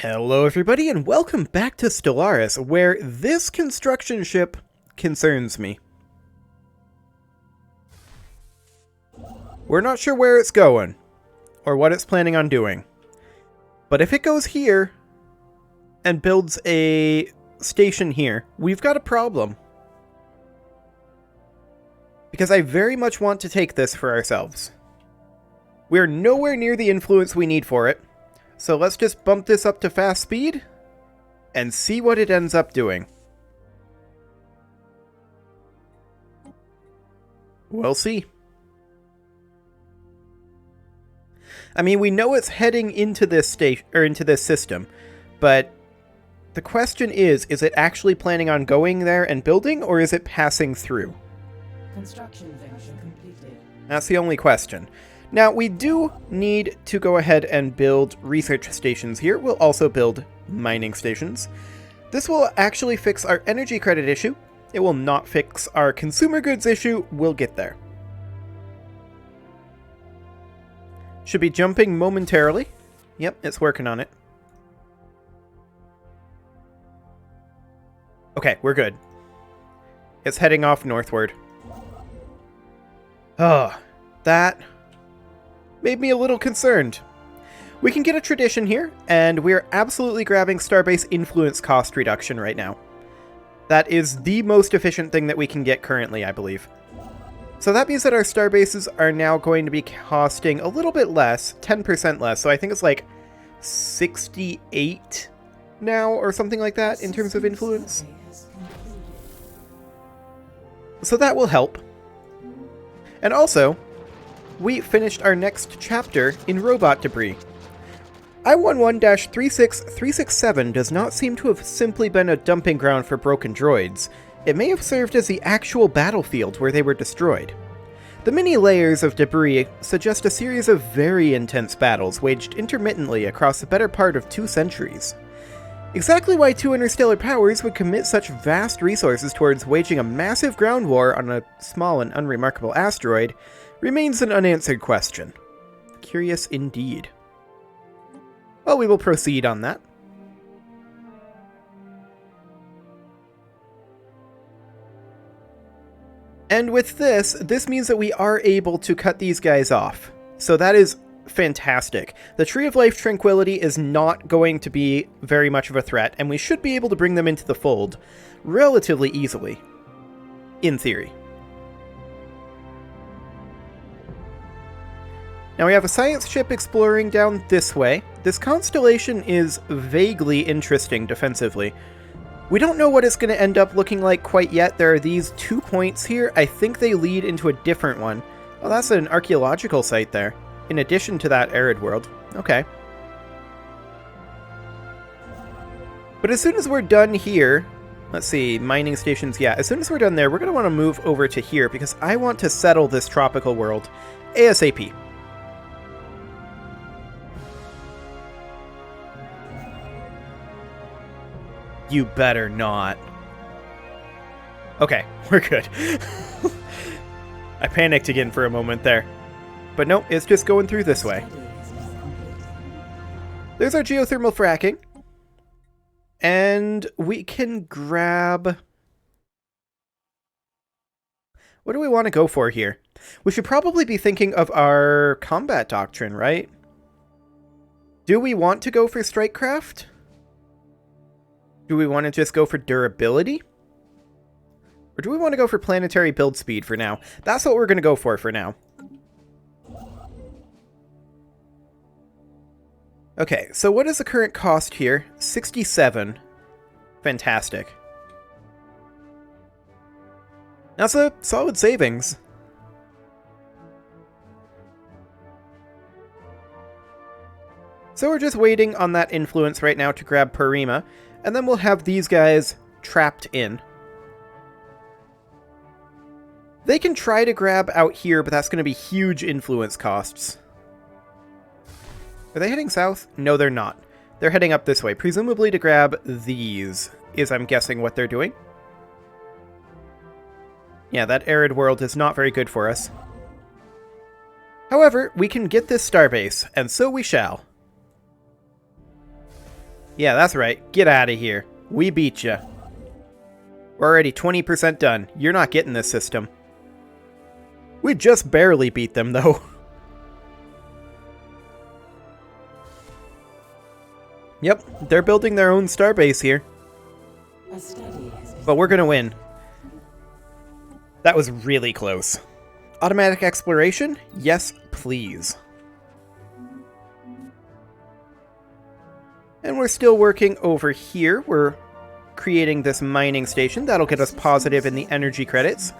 Hello everybody and welcome back to Stellaris, where this construction ship concerns me. We're not sure where it's going, or what it's planning on doing. But if it goes here, and builds a station here, we've got a problem. Because I very much want to take this for ourselves. We're nowhere near the influence we need for it. So let's just bump this up to fast speed and see what it ends up doing. We'll see. I mean, we know it's heading into this station or into this system, but the question is it actually planning on going there and building, or is it passing through? Construction venture completed. That's the only question. Now, we do need to go ahead and build research stations here. We'll also build mining stations. This will actually fix our energy credit issue. It will not fix our consumer goods issue. We'll get there. Should be jumping momentarily. Yep, it's working on it. Okay, we're good. It's heading off northward. Oh, that made me a little concerned. We can get a tradition here, and we're absolutely grabbing Starbase influence cost reduction right now. That is the most efficient thing that we can get currently, I believe. So that means that our Starbases are now going to be costing a little bit less, 10% less, so I think it's like 68 now, or something like that, in terms of influence. So that will help. And also, we finished our next chapter in robot debris. I-11-36367 does not seem to have simply been a dumping ground for broken droids. It may have served as the actual battlefield where they were destroyed. The many layers of debris suggest a series of very intense battles waged intermittently across the better part of 2 centuries. Exactly why two interstellar powers would commit such vast resources towards waging a massive ground war on a small and unremarkable asteroid remains an unanswered question. Curious indeed. Well, we will proceed on that. And with this means that we are able to cut these guys off. So that is fantastic. The Tree of Life Tranquility is not going to be very much of a threat, and we should be able to bring them into the fold relatively easily. In theory. Now we have a science ship exploring down this way. This constellation is vaguely interesting defensively. We don't know what it's going to end up looking like quite yet. There are these 2 points here. I think they lead into a different one. Oh, that's an archaeological site there, in addition to that arid world. Okay. But as soon as we're done here, let's see, mining stations, yeah, as soon as we're done there, we're going to want to move over to here because I want to settle this tropical world ASAP. You better not. Okay, we're good. I panicked again for a moment there. But nope, it's just going through this way. There's our geothermal fracking. And we can grab... What do we want to go for here? We should probably be thinking of our combat doctrine, right? Do we want to go for strikecraft? Do we want to just go for durability? Or do we want to go for planetary build speed for now? That's what we're going to go for now. Okay, so what is the current cost here? 67. Fantastic. That's a solid savings. So we're just waiting on that influence right now to grab Parima. And then we'll have these guys trapped in. They can try to grab out here, but that's going to be huge influence costs. Are they heading south? No, they're not. They're heading up this way, presumably to grab these, is I'm guessing what they're doing. Yeah, that arid world is not very good for us. However, we can get this starbase, and so we shall. Yeah, that's right. Get out of here. We beat you. We're already 20% done. You're not getting this system. We just barely beat them, though. Yep, they're building their own starbase here. But we're gonna win. That was really close. Automatic exploration? Yes, please. And we're still working over here. We're creating this mining station. That'll get us positive in the energy credits.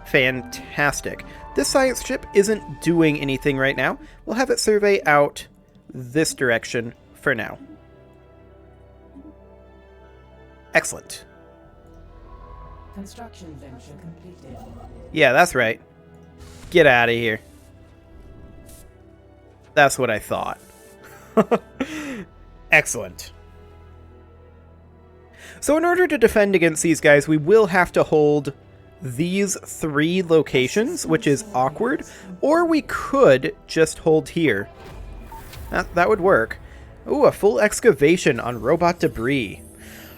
Fantastic. This science ship isn't doing anything right now. We'll have it survey out this direction for now. Excellent. Construction venture completed. Yeah, that's right. Get out of here. That's what I thought. Excellent. So in order to defend against these guys, we will have to hold these 3 locations, which is awkward, or we could just hold here. That would work. Ooh, a full excavation on robot debris.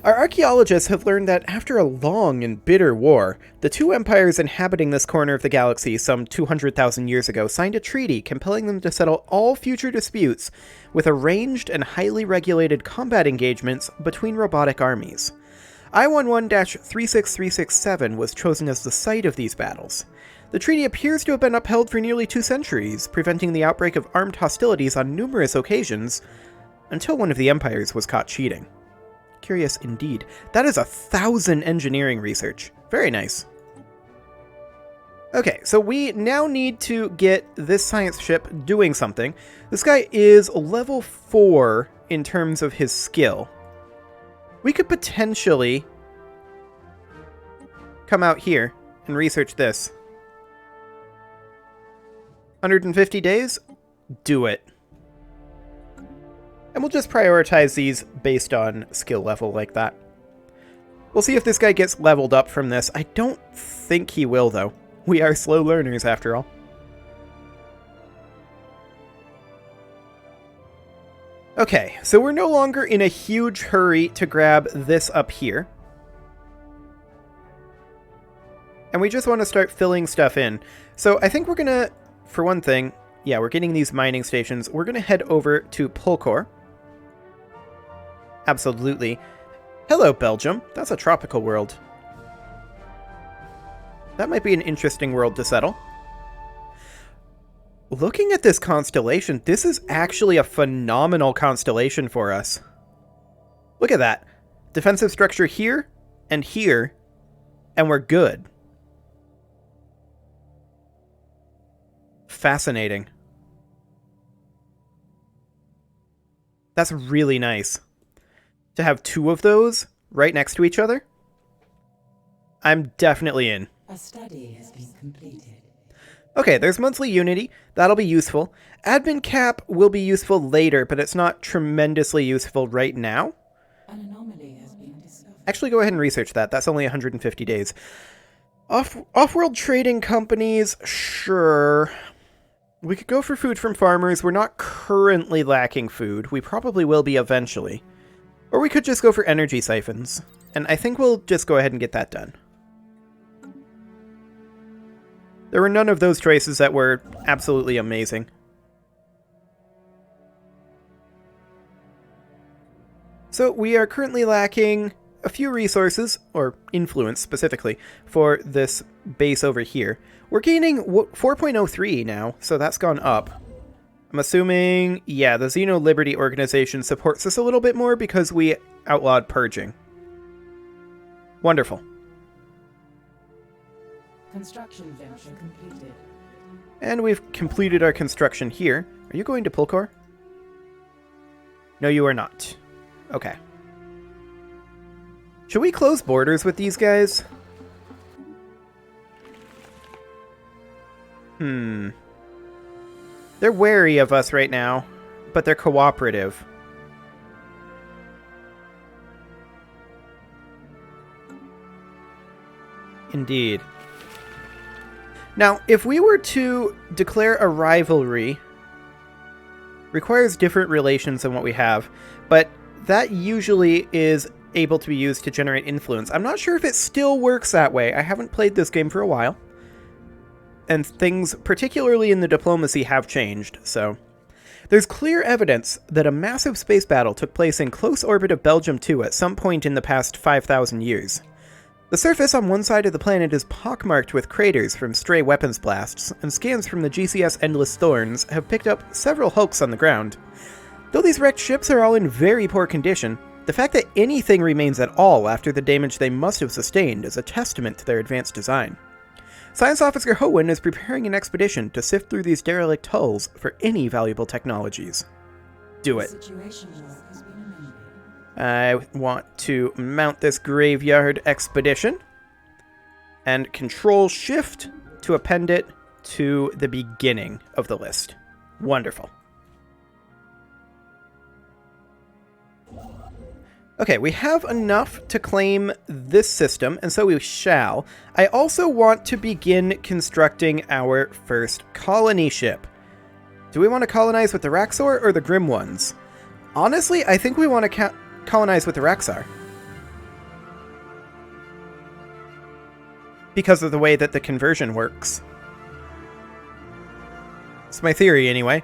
Our archaeologists have learned that after a long and bitter war, the 2 empires inhabiting this corner of the galaxy some 200,000 years ago signed a treaty compelling them to settle all future disputes with arranged and highly regulated combat engagements between robotic armies. I-11-36367 was chosen as the site of these battles. The treaty appears to have been upheld for nearly 2 centuries, preventing the outbreak of armed hostilities on numerous occasions, until one of the empires was caught cheating. Curious indeed. That is 1,000 engineering research. Very nice. Okay, so we now need to get this science ship doing something. This guy is level 4 in terms of his skill. We could potentially come out here and research this. 150 days? Do it. And we'll just prioritize these based on skill level like that. We'll see if this guy gets leveled up from this. I don't think he will, though. We are slow learners, after all. Okay, so we're no longer in a huge hurry to grab this up here. And we just want to start filling stuff in. So I think we're going to, for one thing, yeah, we're getting these mining stations. We're going to head over to Pulkor. Absolutely. Hello, Belgium. That's a tropical world. That might be an interesting world to settle. Looking at this constellation, this is actually a phenomenal constellation for us. Look at that. Defensive structure here, and we're good. Fascinating. That's really nice. To have 2 of those right next to each other? I'm definitely in. A study has been completed. Okay, there's monthly unity. That'll be useful. Admin cap will be useful later, but it's not tremendously useful right now. An anomaly has been discovered. Actually, go ahead and research that. That's only 150 days. Off-world trading companies, sure. We could go for food from farmers. We're not currently lacking food. We probably will be eventually. Or we could just go for energy siphons. And I think we'll just go ahead and get that done. There were none of those choices that were absolutely amazing. So we are currently lacking a few resources, or influence specifically, for this base over here. We're gaining 4.03 now, so that's gone up. I'm assuming, yeah, the Xeno Liberty Organization supports us a little bit more because we outlawed purging. Wonderful. Construction venture completed. And we've completed our construction here. Are you going to Pulkor? No, you are not. Okay. Should we close borders with these guys? They're wary of us right now, but they're cooperative. Indeed. Now, if we were to declare a rivalry, requires different relations than what we have, but that usually is able to be used to generate influence. I'm not sure if it still works that way. I haven't played this game for a while. And things, particularly in the diplomacy, have changed, so... There's clear evidence that a massive space battle took place in close orbit of Belgium 2 at some point in the past 5,000 years. The surface on one side of the planet is pockmarked with craters from stray weapons blasts, and scans from the GCS Endless Thorns have picked up several hulks on the ground. Though these wrecked ships are all in very poor condition, the fact that anything remains at all after the damage they must have sustained is a testament to their advanced design. Science Officer Hoenn is preparing an expedition to sift through these derelict hulls for any valuable technologies. Do it. I want to mount this graveyard expedition and Control-Shift to append it to the beginning of the list. Wonderful. Okay, we have enough to claim this system, and so we shall. I also want to begin constructing our first colony ship. Do we want to colonize with the Raxor or the Grim ones? Honestly, I think we want to colonize with the Raxar. Because of the way that the conversion works. It's my theory, anyway.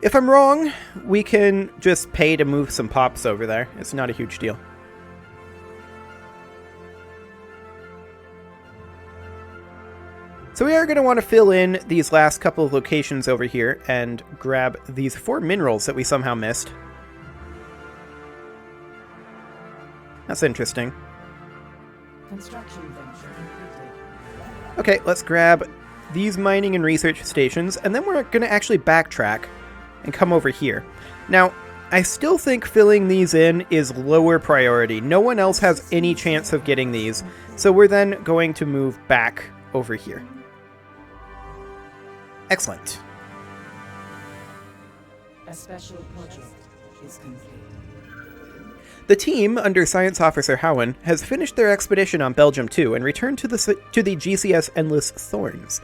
If I'm wrong, we can just pay to move some pops over there. It's not a huge deal. So we are going to want to fill in these last couple of locations over here and grab these 4 minerals that we somehow missed. That's interesting. Construction venture completed. Okay, let's grab these mining and research stations, and then we're going to actually backtrack and come over here. Now, I still think filling these in is lower priority. No one else has any chance of getting these, so we're then going to move back over here. Excellent. A special project is complete. The team, under Science Officer Hoenn, has finished their expedition on Belgium 2 and returned to the GCS Endless Thorns.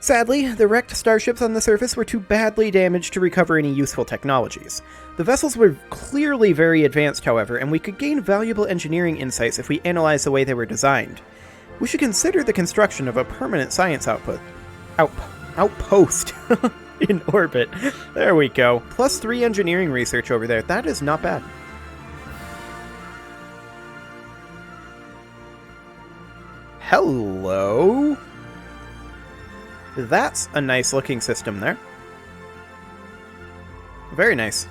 Sadly, the wrecked starships on the surface were too badly damaged to recover any useful technologies. The vessels were clearly very advanced, however, and we could gain valuable engineering insights if we analyze the way they were designed. We should consider the construction of a permanent science outpost in orbit. There we go. Plus 3 engineering research over there. That is not bad. Hello? That's a nice looking system there. Very nice.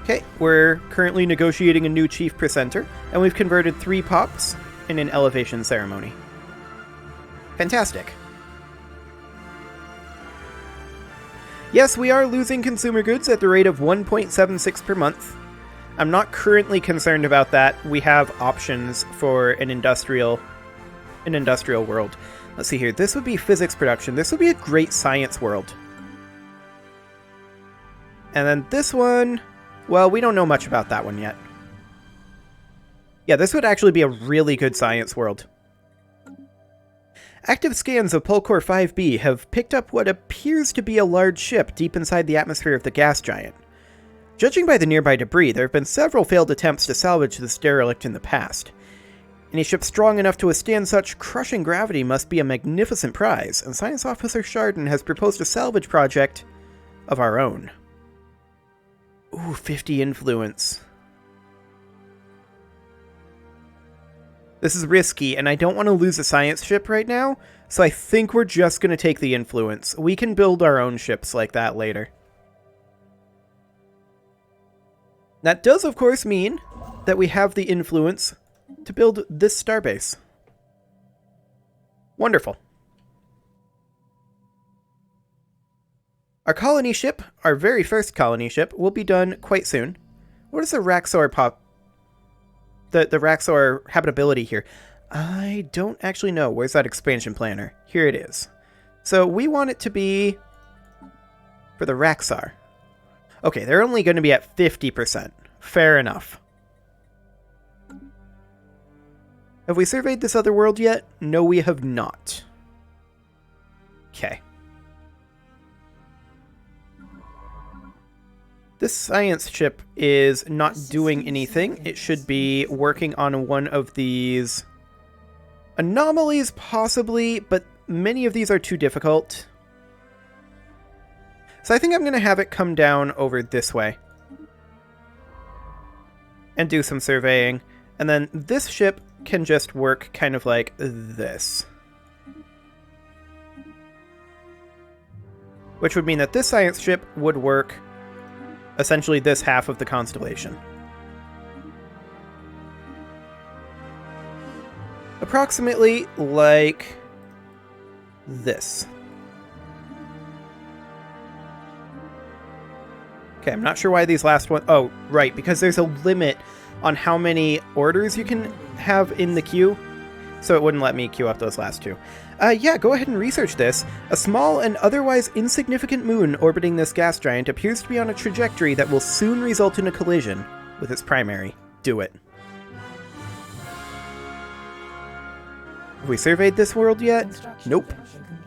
Okay, we're currently negotiating a new chief presenter, and we've converted 3 pops in an elevation ceremony. Fantastic. Yes, we are losing consumer goods at the rate of 1.76 per month. I'm not currently concerned about that. We have options for an industrial world. Let's see here. This would be physics production. This would be a great science world. And then this one, well, we don't know much about that one yet. Yeah, this would actually be a really good science world. Active scans of Pulcor 5b have picked up what appears to be a large ship deep inside the atmosphere of the gas giant. Judging by the nearby debris, there have been several failed attempts to salvage this derelict in the past. Any ship strong enough to withstand such crushing gravity must be a magnificent prize, and Science Officer Chardon has proposed a salvage project of our own. Ooh, 50 influence. This is risky, and I don't want to lose a science ship right now, so I think we're just going to take the influence. We can build our own ships like that later. That does, of course, mean that we have the influence to build this starbase. Wonderful. Our colony ship, our very first colony ship, will be done quite soon. What is the Raxor the Raxor habitability here? I don't actually know. Where's that expansion planner? Here it is. So we want it to be for the Raxar. Okay, they're only going to be at 50%. Fair enough. Have we surveyed this other world yet? No, we have not. Okay. This science ship is not doing anything. It should be working on one of these anomalies, possibly, but many of these are too difficult. So I think I'm going to have it come down over this way and do some surveying. And then this ship can just work kind of like this. Which would mean that this science ship would work essentially this half of the constellation. Approximately like this. Okay, I'm not sure why these last ones... Oh, right, because there's a limit on how many orders you can have in the queue, so it wouldn't let me queue up those last two. Yeah, go ahead and research this. A small and otherwise insignificant moon orbiting this gas giant appears to be on a trajectory that will soon result in a collision with its primary. Do it. Have we surveyed this world yet? Nope.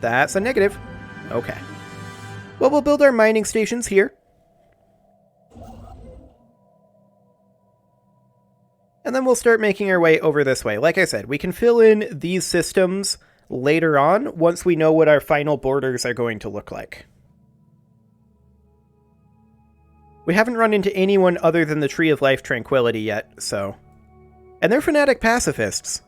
That's a negative. Okay. Well, we'll build our mining stations here. And then we'll start making our way over this way. Like I said, we can fill in these systems later on once we know what our final borders are going to look like. We haven't run into anyone other than the Tree of Life Tranquility yet, so... And they're fanatic pacifists.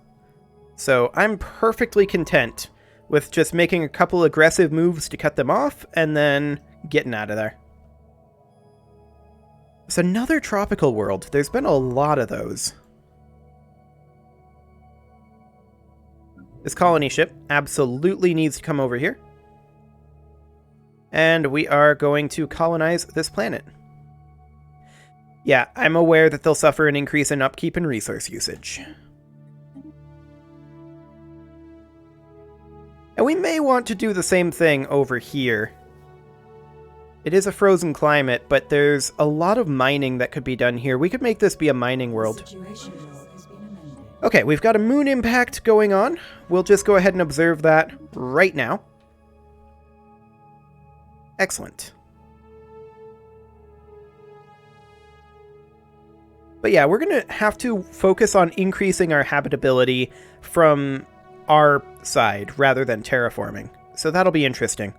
So I'm perfectly content with just making a couple aggressive moves to cut them off and then getting out of there. It's another tropical world. There's been a lot of those. This colony ship absolutely needs to come over here. And we are going to colonize this planet. Yeah, I'm aware that they'll suffer an increase in upkeep and resource usage. And we may want to do the same thing over here. It is a frozen climate, but there's a lot of mining that could be done here. We could make this be a mining world. Okay, we've got a moon impact going on. We'll just go ahead and observe that right now. Excellent. But yeah, we're going to have to focus on increasing our habitability from our side rather than terraforming. So that'll be interesting.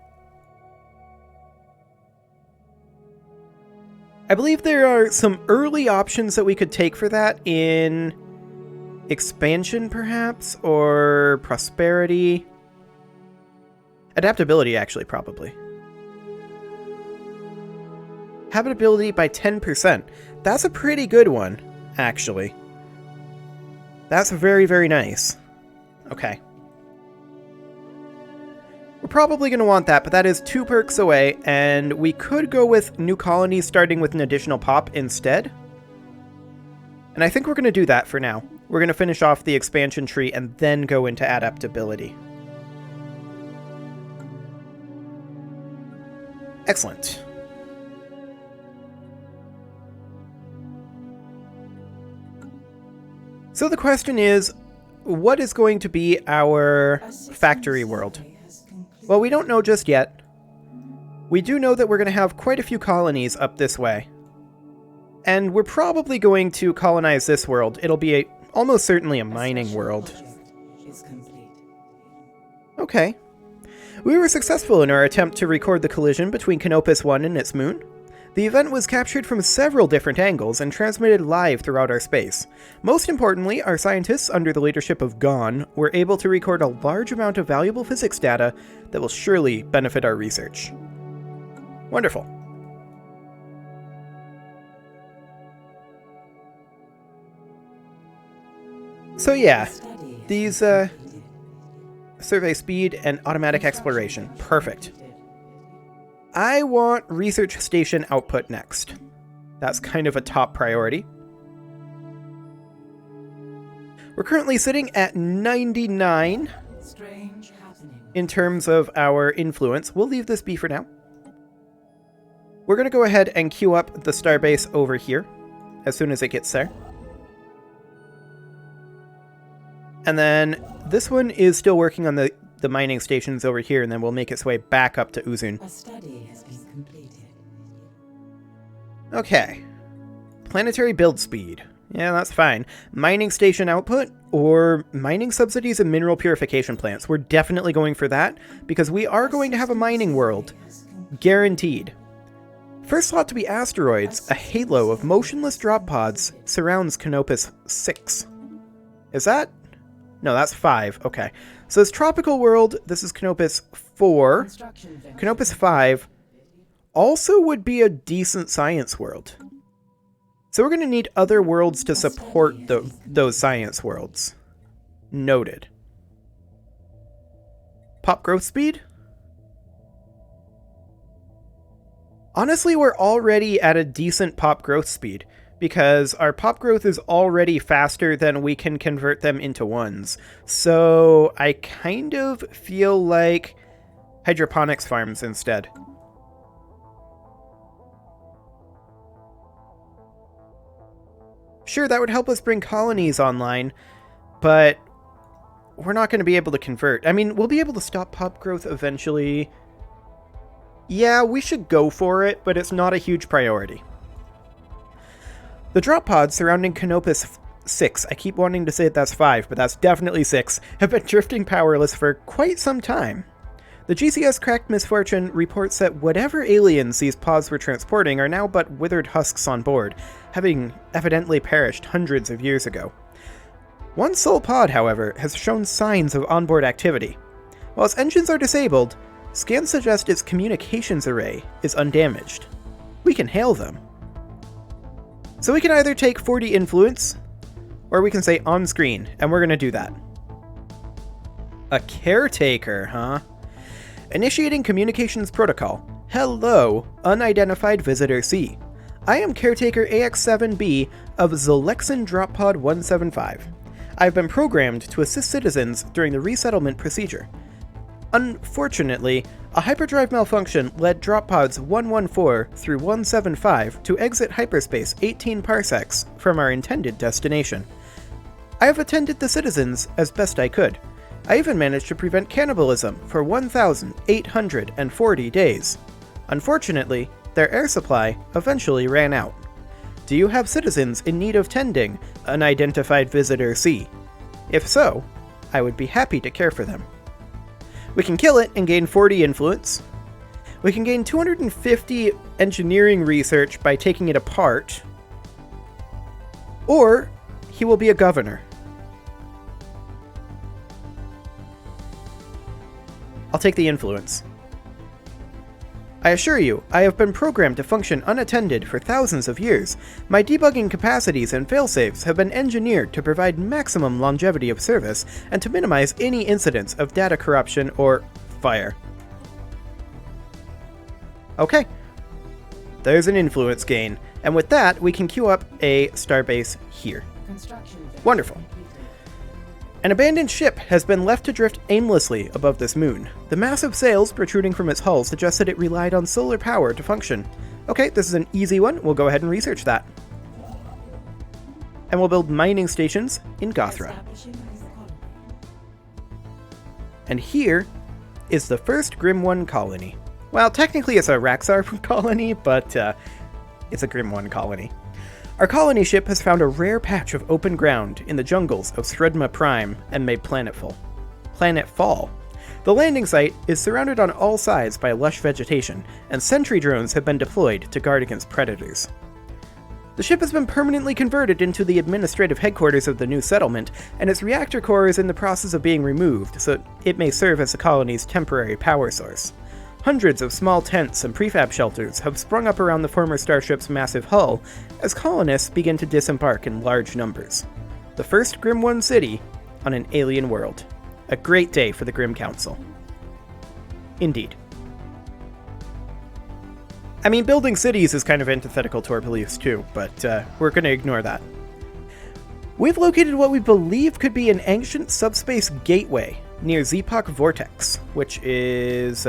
I believe there are some early options that we could take for that in expansion, perhaps, or prosperity. Adaptability, actually, probably. Habitability by 10%. That's a pretty good one, actually. That's very, very nice. Okay. We're probably going to want that, but that is 2 perks away, and we could go with new colonies starting with an additional pop instead. And I think we're going to do that for now. We're going to finish off the expansion tree and then go into adaptability. Excellent. So the question is, what is going to be our factory world? Well, we don't know just yet. We do know that we're going to have quite a few colonies up this way. And we're probably going to colonize this world. It'll be almost certainly a mining world. Okay. We were successful in our attempt to record the collision between Canopus 1 and its moon. The event was captured from several different angles and transmitted live throughout our space. Most importantly, our scientists, under the leadership of Gon, were able to record a large amount of valuable physics data that will surely benefit our research. Wonderful. So yeah, these survey speed and automatic exploration. Perfect. I want research station output next. That's kind of a top priority. We're currently sitting at 99 in terms of our influence. We'll leave this be for now. We're going to go ahead and queue up the Starbase over here as soon as it gets there. And then this one is still working on the mining stations over here, and then we'll make its way back up to Uzun. A study has been completed. Okay. Planetary build speed. Yeah, that's fine. Mining station output, or mining subsidies and mineral purification plants. We're definitely going for that, because we are going to have a mining world. Guaranteed. First thought to be asteroids, a halo of motionless drop pods surrounds Canopus 6. Is that? No, that's 5. Okay. So this tropical world, this is Canopus 4. Canopus 5 also would be a decent science world. So we're going to need other worlds to support those science worlds. Noted. Pop growth speed? Honestly, we're already at a decent pop growth speed, because our pop growth is already faster than we can convert them into ones. So I kind of feel like hydroponics farms instead. Sure, that would help us bring colonies online, but we're not going to be able to convert. I mean, we'll be able to stop pop growth eventually. Yeah, we should go for it, but it's not a huge priority. The drop pods surrounding Canopus 6, I keep wanting to say that's 5, but that's definitely 6, have been drifting powerless for quite some time. The GCS Cracked Misfortune reports that whatever aliens these pods were transporting are now but withered husks on board, having evidently perished hundreds of years ago. One sole pod, however, has shown signs of onboard activity. While its engines are disabled, scans suggest its communications array is undamaged. We can hail them. So we can either take 40 influence, or we can say on screen, and we're going to do that. A caretaker, huh? Initiating communications protocol. Hello, unidentified visitor C. I am caretaker AX7B of Zolexin Drop Pod 175. I've been programmed to assist citizens during the resettlement procedure. Unfortunately, a hyperdrive malfunction led drop pods 114 through 175 to exit hyperspace 18 parsecs from our intended destination. I have attended the citizens as best I could. I even managed to prevent cannibalism for 1,840 days. Unfortunately, their air supply eventually ran out. Do you have citizens in need of tending, unidentified visitor C? If so, I would be happy to care for them. We can kill it and gain 40 influence. We can gain 250 engineering research by taking it apart. Or, he will be a governor. I'll take the influence. I assure you, I have been programmed to function unattended for thousands of years. My debugging capacities and failsafes have been engineered to provide maximum longevity of service and to minimize any incidents of data corruption or fire. Okay. There's an influence gain, and with that, we can queue up a starbase here. Wonderful. An abandoned ship has been left to drift aimlessly above this moon. The massive sails protruding from its hull suggest that it relied on solar power to function. Okay, this is an easy one. We'll go ahead and research that. And we'll build mining stations in Gothra. And here is the first Grim 1 colony. Well, technically it's a Raxar colony, but it's a Grim 1 colony. Our colony ship has found a rare patch of open ground in the jungles of Sredma Prime and made planetfall. The landing site is surrounded on all sides by lush vegetation, and sentry drones have been deployed to guard against predators. The ship has been permanently converted into the administrative headquarters of the new settlement, and its reactor core is in the process of being removed so it may serve as the colony's temporary power source. Hundreds of small tents and prefab shelters have sprung up around the former starship's massive hull as colonists begin to disembark in large numbers. The first Grim 1 city on an alien world. A great day for the Grim Council. Indeed. I mean, building cities is kind of antithetical to our beliefs too, but we're going to ignore that. We've located what we believe could be an ancient subspace gateway near Zeepak Vortex, which is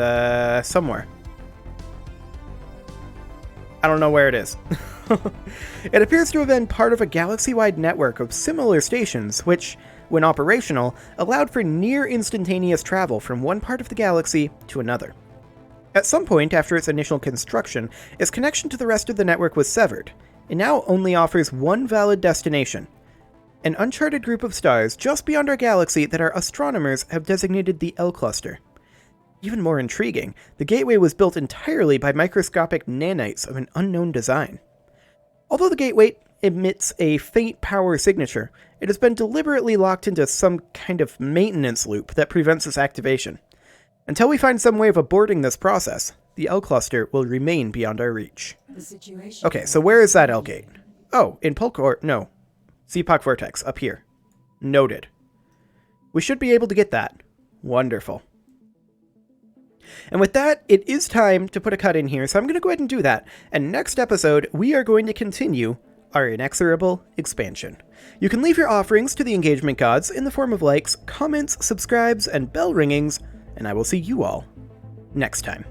somewhere. I don't know where it is. It appears to have been part of a galaxy-wide network of similar stations, which, when operational, allowed for near-instantaneous travel from one part of the galaxy to another. At some point after its initial construction, its connection to the rest of the network was severed. It now only offers one valid destination, an uncharted group of stars just beyond our galaxy that our astronomers have designated the L Cluster. Even more intriguing, the gateway was built entirely by microscopic nanites of an unknown design. Although the gateway emits a faint power signature, it has been deliberately locked into some kind of maintenance loop that prevents its activation. Until we find some way of aborting this process, the L Cluster will remain beyond our reach. Okay, so where is that L gate? Oh, in no. Seepock Vortex, up here. Noted. We should be able to get that. Wonderful. And with that, it is time to put a cut in here, so I'm going to go ahead and do that. And next episode, we are going to continue our inexorable expansion. You can leave your offerings to the engagement gods in the form of likes, comments, subscribes, and bell ringings, and I will see you all next time.